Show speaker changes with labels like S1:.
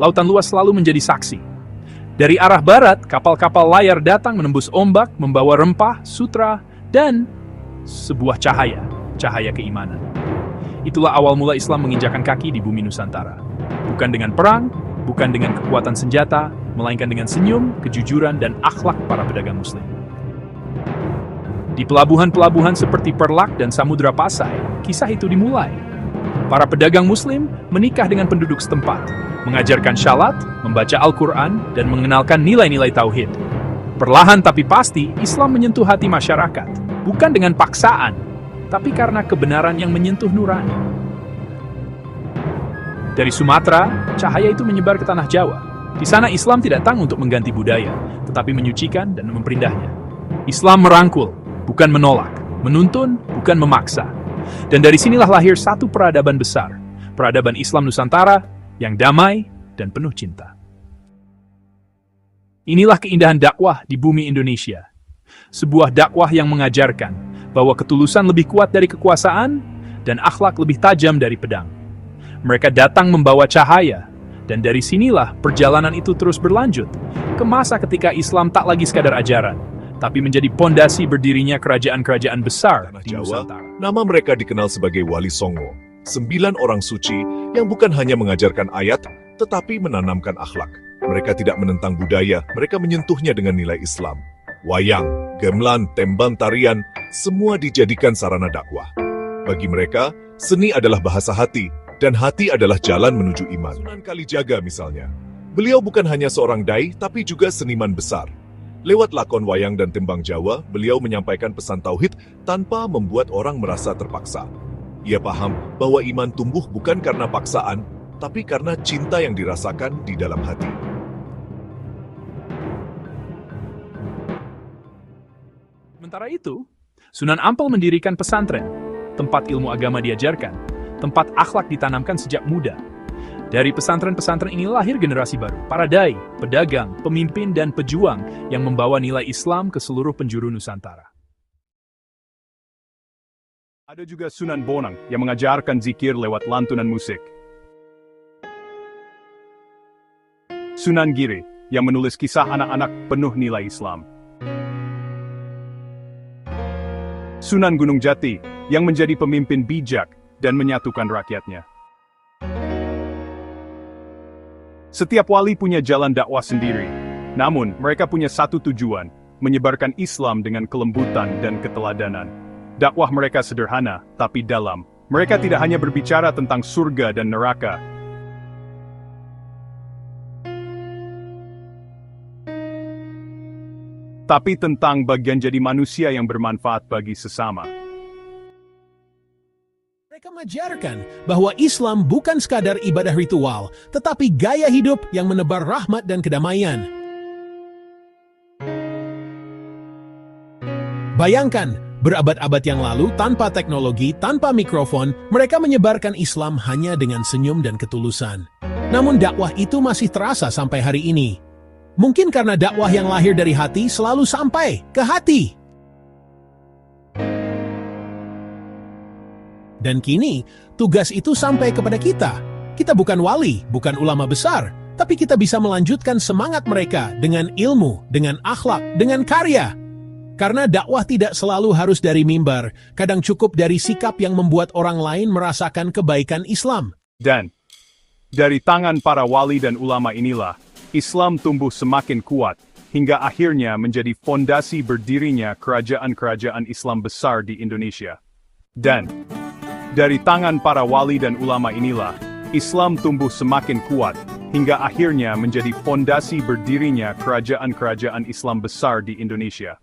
S1: lautan luas selalu menjadi saksi. Dari arah barat, kapal-kapal layar datang menembus ombak, membawa rempah, sutra, dan sebuah cahaya keimanan. Itulah awal mula Islam menginjakan kaki di bumi Nusantara. Bukan dengan perang, bukan dengan kekuatan senjata, melainkan dengan senyum, kejujuran, dan akhlak para pedagang Muslim. Di pelabuhan-pelabuhan seperti Perlak dan Samudra Pasai, kisah itu dimulai. Para pedagang Muslim menikah dengan penduduk setempat, mengajarkan syalat, membaca Al-Quran, dan mengenalkan nilai-nilai tauhid. Perlahan tapi pasti, Islam menyentuh hati masyarakat, bukan dengan paksaan, tapi karena kebenaran yang menyentuh nurani. Dari Sumatera, cahaya itu menyebar ke tanah Jawa. Di sana Islam tidak datang untuk mengganti budaya, tetapi menyucikan dan memperindahnya. Islam merangkul, bukan menolak, menuntun, bukan memaksa. Dan dari sinilah lahir satu peradaban besar, peradaban Islam Nusantara yang damai dan penuh cinta. Inilah keindahan dakwah di bumi Indonesia. Sebuah dakwah yang mengajarkan bahwa ketulusan lebih kuat dari kekuasaan dan akhlak lebih tajam dari pedang. Mereka datang membawa cahaya, dan dari sinilah perjalanan itu terus berlanjut ke masa ketika Islam tak lagi sekadar ajaran, tapi menjadi pondasi berdirinya kerajaan-kerajaan besar di Nusantara.
S2: Nama mereka dikenal sebagai Wali Songo, 9 orang suci yang bukan hanya mengajarkan ayat, tetapi menanamkan akhlak. Mereka tidak menentang budaya, mereka menyentuhnya dengan nilai Islam. Wayang, gamelan, tembang, tarian, semua dijadikan sarana dakwah. Bagi mereka, seni adalah bahasa hati, dan hati adalah jalan menuju iman. Sunan Kalijaga misalnya. Beliau bukan hanya seorang dai, tapi juga seniman besar. Lewat lakon wayang dan tembang Jawa, beliau menyampaikan pesan tauhid tanpa membuat orang merasa terpaksa. Ia paham bahwa iman tumbuh bukan karena paksaan, tapi karena cinta yang dirasakan di dalam hati.
S1: Sementara itu, Sunan Ampel mendirikan pesantren, tempat ilmu agama diajarkan, tempat akhlak ditanamkan sejak muda. Dari pesantren-pesantren ini lahir generasi baru, para dai, pedagang, pemimpin, dan pejuang yang membawa nilai Islam ke seluruh penjuru Nusantara.
S3: Ada juga Sunan Bonang yang mengajarkan zikir lewat lantunan musik. Sunan Giri yang menulis kisah anak-anak penuh nilai Islam. Sunan Gunung Jati yang menjadi pemimpin bijak dan menyatukan rakyatnya. Setiap wali punya jalan dakwah sendiri, namun mereka punya satu tujuan, menyebarkan Islam dengan kelembutan dan keteladanan. Dakwah mereka sederhana, tapi dalam. Mereka tidak hanya berbicara tentang surga dan neraka, tapi tentang bagian jadi manusia yang bermanfaat bagi sesama.
S4: Mereka mengajarkan bahwa Islam bukan sekadar ibadah ritual, tetapi gaya hidup yang menebar rahmat dan kedamaian. Bayangkan, berabad-abad yang lalu tanpa teknologi, tanpa mikrofon, mereka menyebarkan Islam hanya dengan senyum dan ketulusan. Namun dakwah itu masih terasa sampai hari ini. Mungkin karena dakwah yang lahir dari hati selalu sampai ke hati. Dan kini, tugas itu sampai kepada kita. Kita bukan wali, bukan ulama besar, tapi kita bisa melanjutkan semangat mereka dengan ilmu, dengan akhlak, dengan karya. Karena dakwah tidak selalu harus dari mimbar, kadang cukup dari sikap yang membuat orang lain merasakan kebaikan Islam.
S3: Dan dari tangan para wali dan ulama inilah, Islam tumbuh semakin kuat, hingga akhirnya menjadi fondasi berdirinya kerajaan-kerajaan Islam besar di Indonesia. Dan dari tangan para wali dan ulama inilah, Islam tumbuh semakin kuat, hingga akhirnya menjadi fondasi berdirinya kerajaan-kerajaan Islam besar di Indonesia.